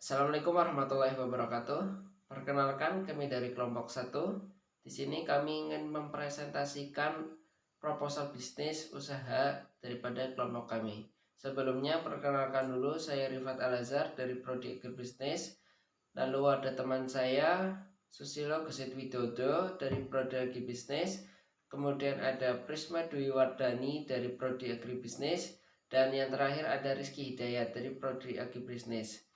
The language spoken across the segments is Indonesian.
Assalamualaikum warahmatullahi wabarakatuh. Perkenalkan, kami dari kelompok 1. Di sini kami ingin mempresentasikan proposal bisnis usaha daripada kelompok kami. Sebelumnya perkenalkan dulu, saya Rifat Al-Azhar dari Prodi Agribisnis. Lalu ada teman saya Susilo Gesit Widodo dari Prodi Agribisnis. Kemudian ada Prisma Dwi Wardani dari Prodi Agribisnis. Dan yang terakhir ada Rizky Hidayat dari Prodi Agribisnis.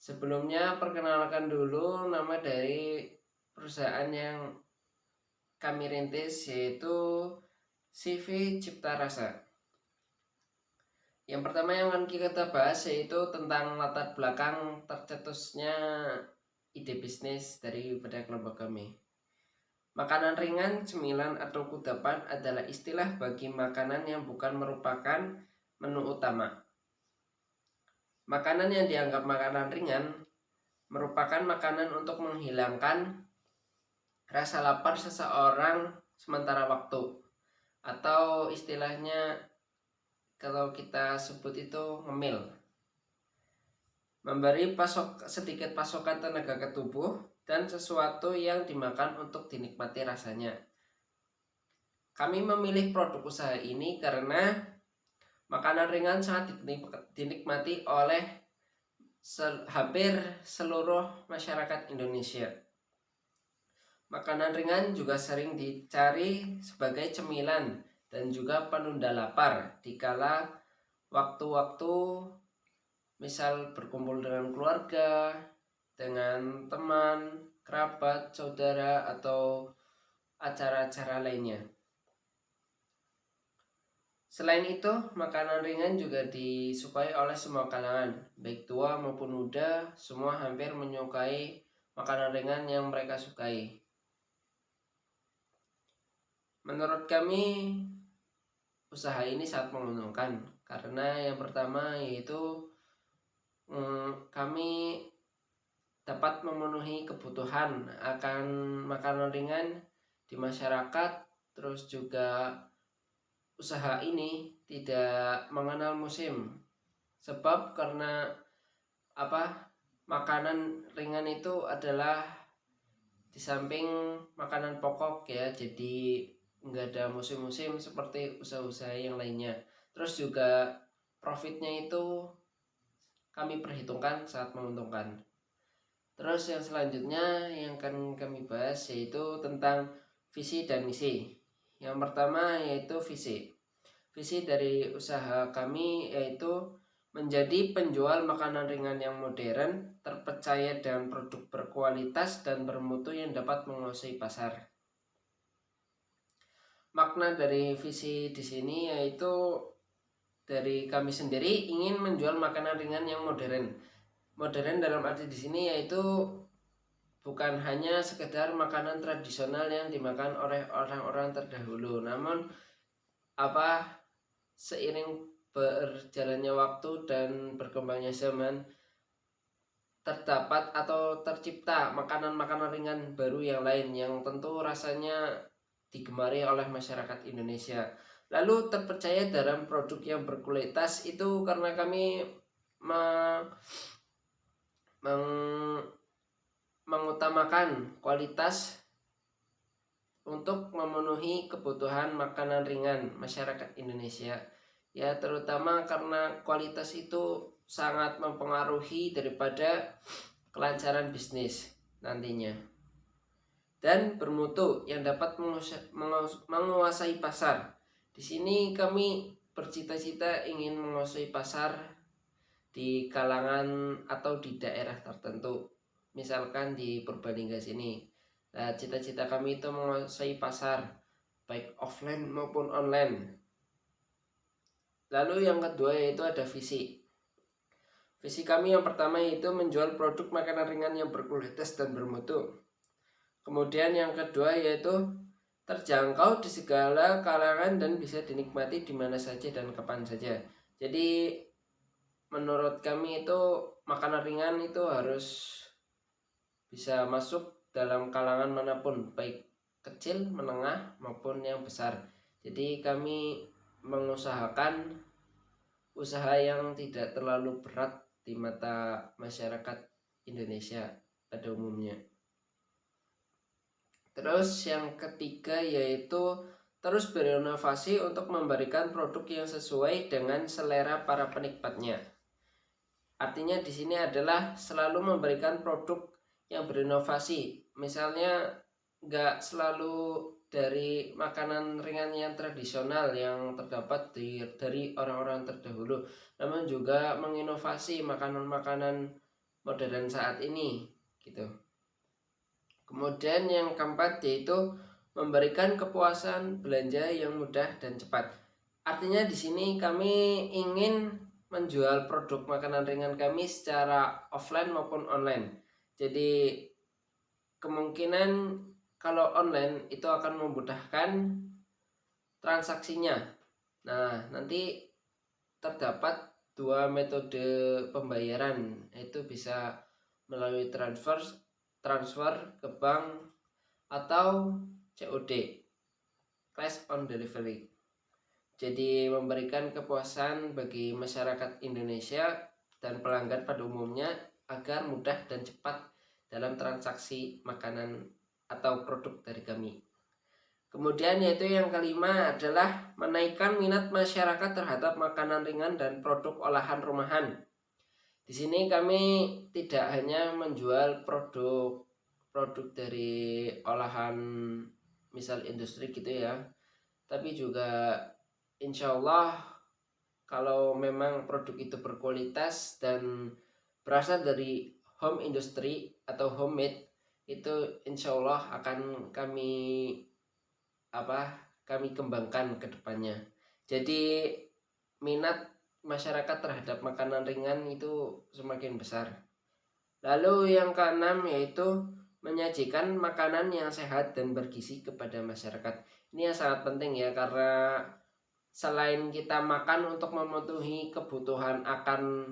Sebelumnya perkenalkan dulu nama dari perusahaan yang kami rintis, yaitu CV Cipta Rasa. Yang pertama yang akan kita bahas yaitu tentang latar belakang tercetusnya ide bisnis daripada kelompok kami. Makanan ringan, cemilan atau kudapan adalah istilah bagi makanan yang bukan merupakan menu utama. Makanan yang dianggap makanan ringan merupakan makanan untuk menghilangkan rasa lapar seseorang sementara waktu, atau istilahnya kalau kita sebut itu ngemil. Memberi sedikit pasokan tenaga ke tubuh dan sesuatu yang dimakan untuk dinikmati rasanya. Kami memilih produk usaha ini karena makanan ringan sangat dinikmati oleh hampir seluruh masyarakat Indonesia. Makanan ringan juga sering dicari sebagai cemilan dan juga penunda lapar dikala waktu-waktu misal berkumpul dengan keluarga, dengan teman, kerabat, saudara, atau acara-acara lainnya. Selain itu, makanan ringan juga disukai oleh semua kalangan, baik tua maupun muda, semua hampir menyukai makanan ringan yang mereka sukai. Menurut kami, usaha ini sangat menguntungkan karena yang pertama yaitu kami dapat memenuhi kebutuhan akan makanan ringan di masyarakat. Terus juga usaha ini tidak mengenal musim, sebab karena makanan ringan itu adalah di samping makanan pokok ya, jadi nggak ada musim-musim seperti usaha-usaha yang lainnya. Terus juga profitnya itu kami perhitungkan sangat menguntungkan. Terus yang selanjutnya yang akan kami bahas yaitu tentang visi dan misi. Yang pertama yaitu visi. Visi dari usaha kami yaitu menjadi penjual makanan ringan yang modern, terpercaya dengan produk berkualitas dan bermutu yang dapat menguasai pasar. Makna dari visi di sini yaitu dari kami sendiri ingin menjual makanan ringan yang modern. Modern dalam arti di sini yaitu bukan hanya sekedar makanan tradisional yang dimakan oleh orang-orang terdahulu, namun seiring berjalannya waktu dan berkembangnya zaman, terdapat atau tercipta makanan-makanan ringan baru yang lain yang tentu rasanya digemari oleh masyarakat Indonesia. Lalu terpercaya dalam produk yang berkualitas itu karena kami mengutamakan kualitas untuk memenuhi kebutuhan makanan ringan masyarakat Indonesia. Ya, terutama karena kualitas itu sangat mempengaruhi daripada kelancaran bisnis nantinya. Dan bermutu yang dapat menguasai pasar. Di sini kami bercita-cita ingin menguasai pasar di kalangan atau di daerah tertentu. Misalkan di Purbalingga sini. Nah, cita-cita kami itu menguasai pasar baik offline maupun online. Lalu yang kedua yaitu ada visi. Visi kami yang pertama yaitu menjual produk makanan ringan yang berkualitas dan bermutu. Kemudian yang kedua yaitu terjangkau di segala kalangan dan bisa dinikmati di mana saja dan kapan saja. Jadi menurut kami itu makanan ringan itu harus bisa masuk dalam kalangan manapun, baik kecil, menengah maupun yang besar. Jadi kami mengusahakan usaha yang tidak terlalu berat di mata masyarakat Indonesia pada umumnya. Terus yang ketiga yaitu terus berinovasi untuk memberikan produk yang sesuai dengan selera para penikmatnya. Artinya di sini adalah selalu memberikan produk yang berinovasi. Misalnya nggak selalu dari makanan ringan yang tradisional yang terdapat dari orang-orang terdahulu, namun juga menginovasi makanan-makanan modern saat ini gitu. Kemudian yang keempat yaitu memberikan kepuasan belanja yang mudah dan cepat. Artinya di sini kami ingin menjual produk makanan ringan kami secara offline maupun online. Jadi kemungkinan kalau online itu akan memudahkan transaksinya. Nah, nanti terdapat dua metode pembayaran, yaitu bisa melalui transfer ke bank atau COD, cash on delivery. Jadi memberikan kepuasan bagi masyarakat Indonesia dan pelanggan pada umumnya agar mudah dan cepat dalam transaksi makanan atau produk dari kami. Kemudian yaitu yang kelima adalah menaikkan minat masyarakat terhadap makanan ringan dan produk olahan rumahan. Di sini kami tidak hanya menjual produk dari olahan misal industri gitu ya, tapi juga insya Allah kalau memang produk itu berkualitas dan berasal dari home industry atau homemade, itu insya Allah akan kami kembangkan ke depannya. Jadi minat masyarakat terhadap makanan ringan itu semakin besar. Lalu yang keenam yaitu menyajikan makanan yang sehat dan bergizi kepada masyarakat. Ini yang sangat penting ya, karena selain kita makan untuk memenuhi kebutuhan akan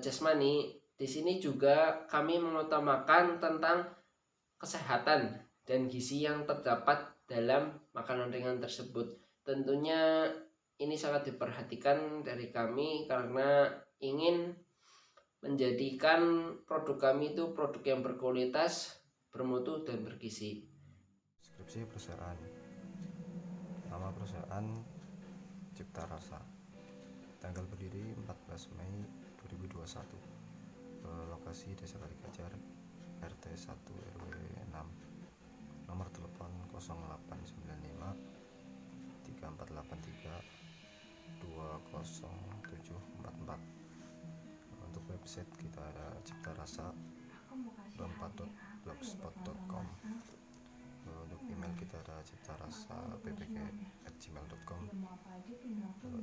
jasmani, di sini juga kami mengutamakan tentang kesehatan dan gizi yang terdapat dalam makanan ringan tersebut. Tentunya ini sangat diperhatikan dari kami karena ingin menjadikan produk kami itu produk yang berkualitas, bermutu, dan bergizi. Deskripsi perusahaan. Nama perusahaan Cipta Rasa. Tanggal berdiri 14 Mei 2021. Lokasi Desa Kalikajar, RT 1 RW 6. Nomor telepon 0895 3483 20744. Untuk website kita ada ciptarasa.blogspot.com. Untuk email kita ada ciptarasa.ppg@gmail.com.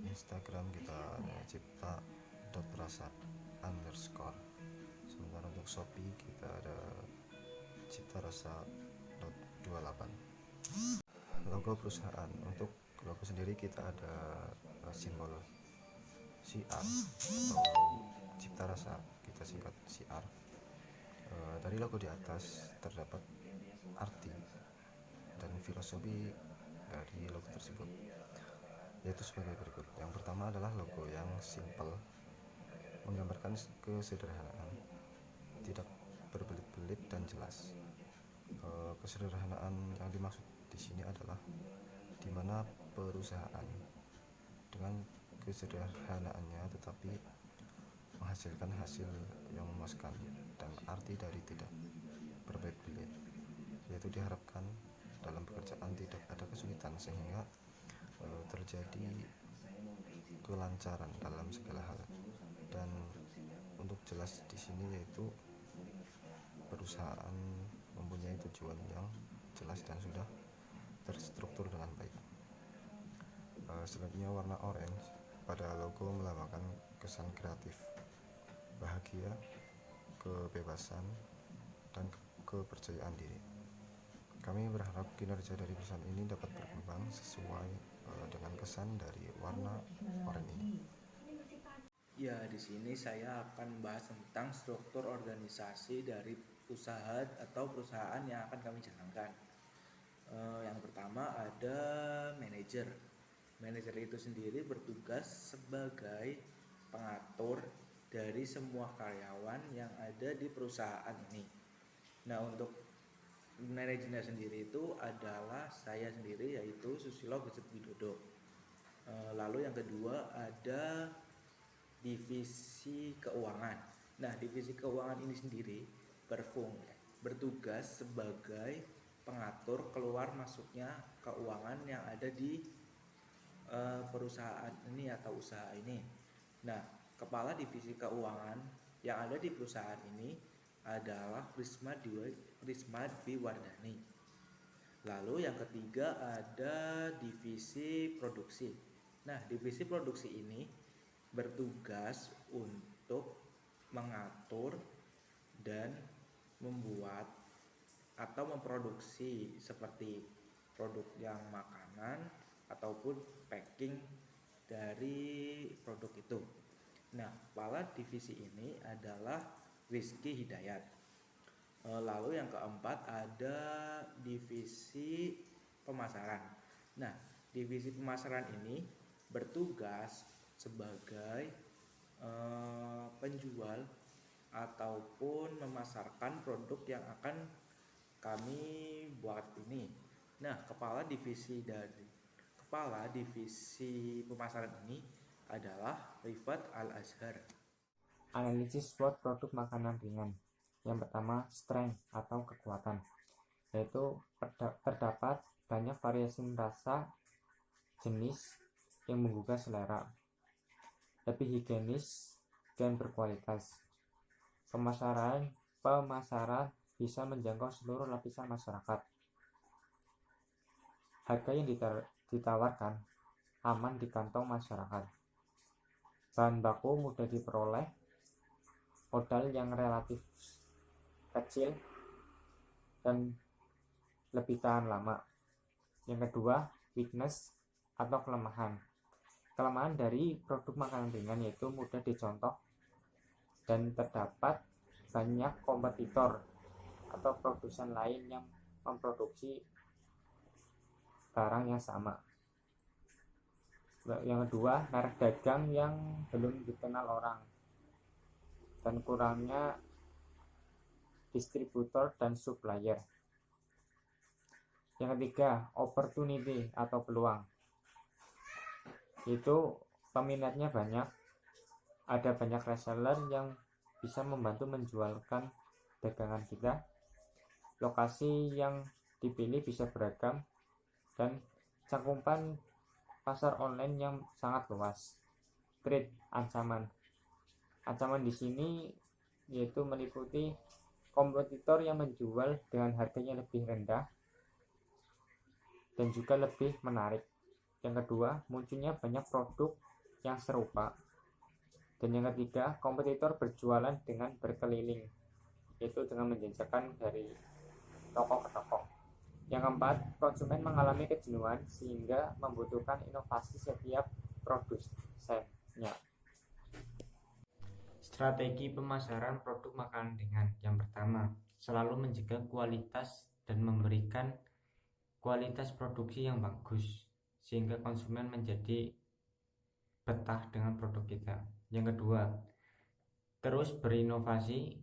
Instagram kita ada cipta.rasa_. Sementara untuk Shopee kita ada ciptarasa.28. Logo perusahaan. Untuk logo sendiri kita ada simbol CR atau Cipta Rasa, kita singkat CR. Dari logo di atas terdapat arti dan filosofi dari logo tersebut, yaitu sebagai berikut. Yang pertama adalah logo yang simple, menggambarkan kesederhanaan, tidak berbelit-belit dan jelas. Kesederhanaan yang dimaksud di sini adalah di mana perusahaan dengan kesederhanaannya tetapi menghasilkan hasil yang memuaskan, dan arti dari tidak berbelit-belit, yaitu diharapkan dalam pekerjaan tidak ada kesulitan sehingga terjadi kelancaran dalam segala hal. Dan untuk jelas di sini yaitu perusahaan mempunyai tujuan yang jelas dan sudah terstruktur dengan baik. Selanjutnya warna orange pada logo melambangkan kesan kreatif, bahagia, kebebasan, dan kepercayaan diri. Kami berharap kinerja dari perusahaan ini dapat berkembang sesuai dengan kesan dari warna oranye ini. Ya, di sini saya akan membahas tentang struktur organisasi dari usaha atau perusahaan yang akan kami jalankan. Yang pertama ada manajer. Manajer itu sendiri bertugas sebagai pengatur dari semua karyawan yang ada di perusahaan ini. Nah, untuk manajernya sendiri itu adalah saya sendiri, yaitu Susilo Gesit Widodo. Lalu yang kedua ada divisi keuangan. Nah, divisi keuangan ini sendiri bertugas sebagai pengatur keluar masuknya keuangan yang ada di perusahaan ini atau usaha ini. Nah, kepala divisi keuangan yang ada di perusahaan ini adalah Prisma Dwi Wardani. Lalu yang ketiga ada divisi produksi. Nah, divisi produksi ini bertugas untuk mengatur dan membuat atau memproduksi seperti produk yang makanan ataupun packing dari produk itu. Nah, kepala divisi ini adalah Rizky Hidayat. Lalu yang keempat ada divisi pemasaran. Nah, divisi pemasaran ini bertugas sebagai penjual ataupun memasarkan produk yang akan kami buat ini. Nah, kepala divisi pemasaran ini adalah Rifat Al-Azhar. Analisis SWOT produk makanan ringan. Yang pertama, strength atau kekuatan, yaitu terdapat banyak variasi rasa, jenis yang menggugah selera, lebih higienis dan berkualitas. Pemasaran bisa menjangkau seluruh lapisan masyarakat. Harga yang ditawarkan aman di kantong masyarakat. Bahan baku mudah diperoleh, modal yang relatif kecil dan lebih tahan lama. Yang kedua, weakness atau kelemahan. Kelemahan dari produk makanan ringan yaitu mudah dicontoh dan terdapat banyak kompetitor atau produsen lain yang memproduksi barang yang sama. Yang kedua, merek dagang yang belum dikenal orang dan kurangnya distributor dan supplier. Yang ketiga, opportunity atau peluang, itu peminatnya banyak, ada banyak reseller yang bisa membantu menjualkan dagangan kita. Lokasi yang dipilih bisa beragam dan cakupan pasar online yang sangat luas. Threat, ancaman di sini yaitu meliputi kompetitor yang menjual dengan harganya lebih rendah dan juga lebih menarik. Yang kedua, munculnya banyak produk yang serupa. Dan yang ketiga, kompetitor berjualan dengan berkeliling, yaitu dengan menjajakan dari toko ke toko. Yang keempat, konsumen mengalami kejenuhan sehingga membutuhkan inovasi setiap produsennya. Strategi pemasaran produk makanan ringan. Yang pertama, selalu menjaga kualitas dan memberikan kualitas produksi yang bagus sehingga konsumen menjadi betah dengan produk kita. Yang kedua, terus berinovasi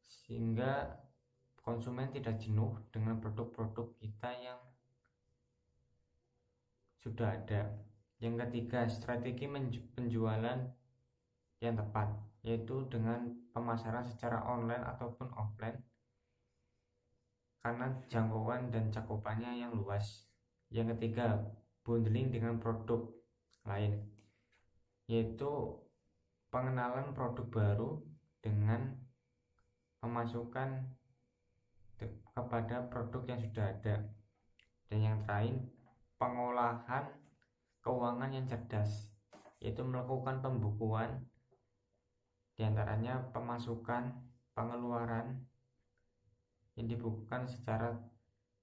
sehingga konsumen tidak jenuh dengan produk-produk kita yang sudah ada. Yang ketiga, strategi penjualan yang tepat, yaitu dengan pemasaran secara online ataupun offline karena jangkauan dan cakupannya yang luas. Yang ketiga, bundling dengan produk lain, yaitu pengenalan produk baru dengan memasukkan kepada produk yang sudah ada. Dan yang terakhir, pengolahan keuangan yang cerdas, yaitu melakukan pembukuan diantaranya pemasukan, pengeluaran yang dibukukan secara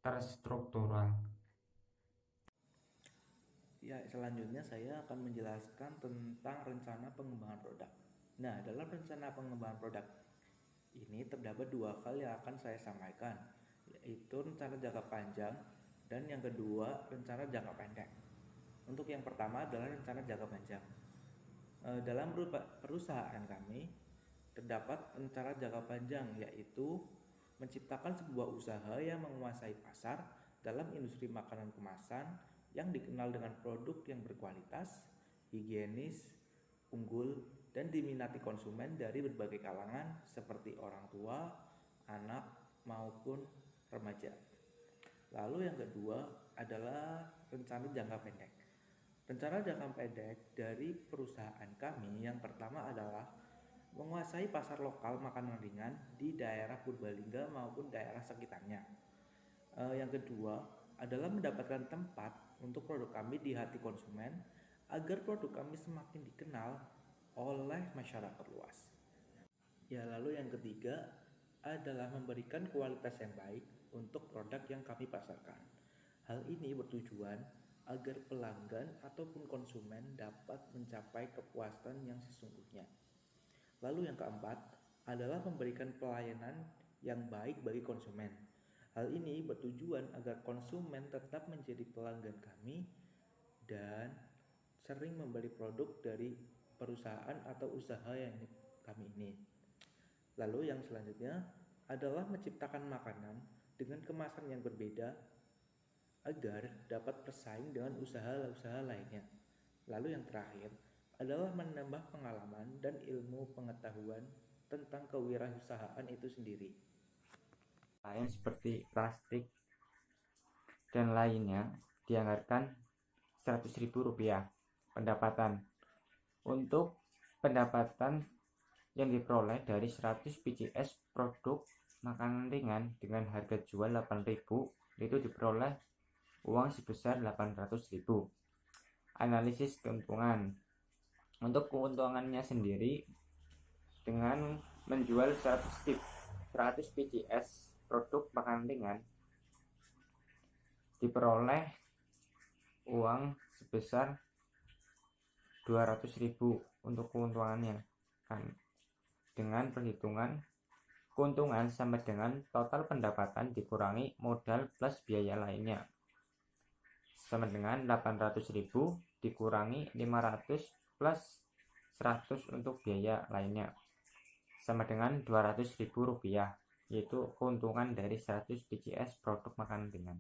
terstruktural. Ya, selanjutnya saya akan menjelaskan tentang rencana pengembangan produk. Nah, dalam rencana pengembangan produk ini terdapat dua hal yang akan saya sampaikan, yaitu rencana jangka panjang dan yang kedua rencana jangka pendek. Untuk yang pertama adalah rencana jangka panjang. Dalam perusahaan kami terdapat rencana jangka panjang, yaitu menciptakan sebuah usaha yang menguasai pasar dalam industri makanan kemasan yang dikenal dengan produk yang berkualitas, higienis, unggul, dan diminati konsumen dari berbagai kalangan seperti orang tua, anak, maupun remaja. Lalu yang kedua adalah rencana jangka pendek. Rencana jangka pendek dari perusahaan kami yang pertama adalah menguasai pasar lokal makanan ringan di daerah Purbalingga maupun daerah sekitarnya. Yang kedua adalah mendapatkan tempat untuk produk kami di hati konsumen agar produk kami semakin dikenal oleh masyarakat luas. Ya, lalu yang ketiga adalah memberikan kualitas yang baik untuk produk yang kami pasarkan. Hal ini bertujuan agar pelanggan ataupun konsumen dapat mencapai kepuasan yang sesungguhnya. Lalu yang keempat adalah memberikan pelayanan yang baik bagi konsumen. Hal ini bertujuan agar konsumen tetap menjadi pelanggan kami dan sering membeli produk dari perusahaan atau usaha yang kami ini. Lalu yang selanjutnya adalah menciptakan makanan dengan kemasan yang berbeda agar dapat bersaing dengan usaha-usaha lainnya. Lalu yang terakhir adalah menambah pengalaman dan ilmu pengetahuan tentang kewirausahaan itu sendiri. Lain seperti plastik dan lainnya dianggarkan Rp100.000 pendapatan. Untuk pendapatan yang diperoleh dari 100 PCS produk makanan ringan dengan harga jual Rp8.000 itu diperoleh uang sebesar Rp800.000. Analisis keuntungan. Untuk keuntungannya sendiri, dengan menjual 100 PCS produk makanan ringan diperoleh uang sebesar Rp200.000 untuk keuntungannya kan, dengan perhitungan keuntungan sama dengan total pendapatan dikurangi modal plus biaya lainnya, sama dengan Rp800.000 dikurangi 500 plus 100 untuk biaya lainnya, sama dengan Rp200.000, yaitu keuntungan dari 100 PCS produk makanan ringan.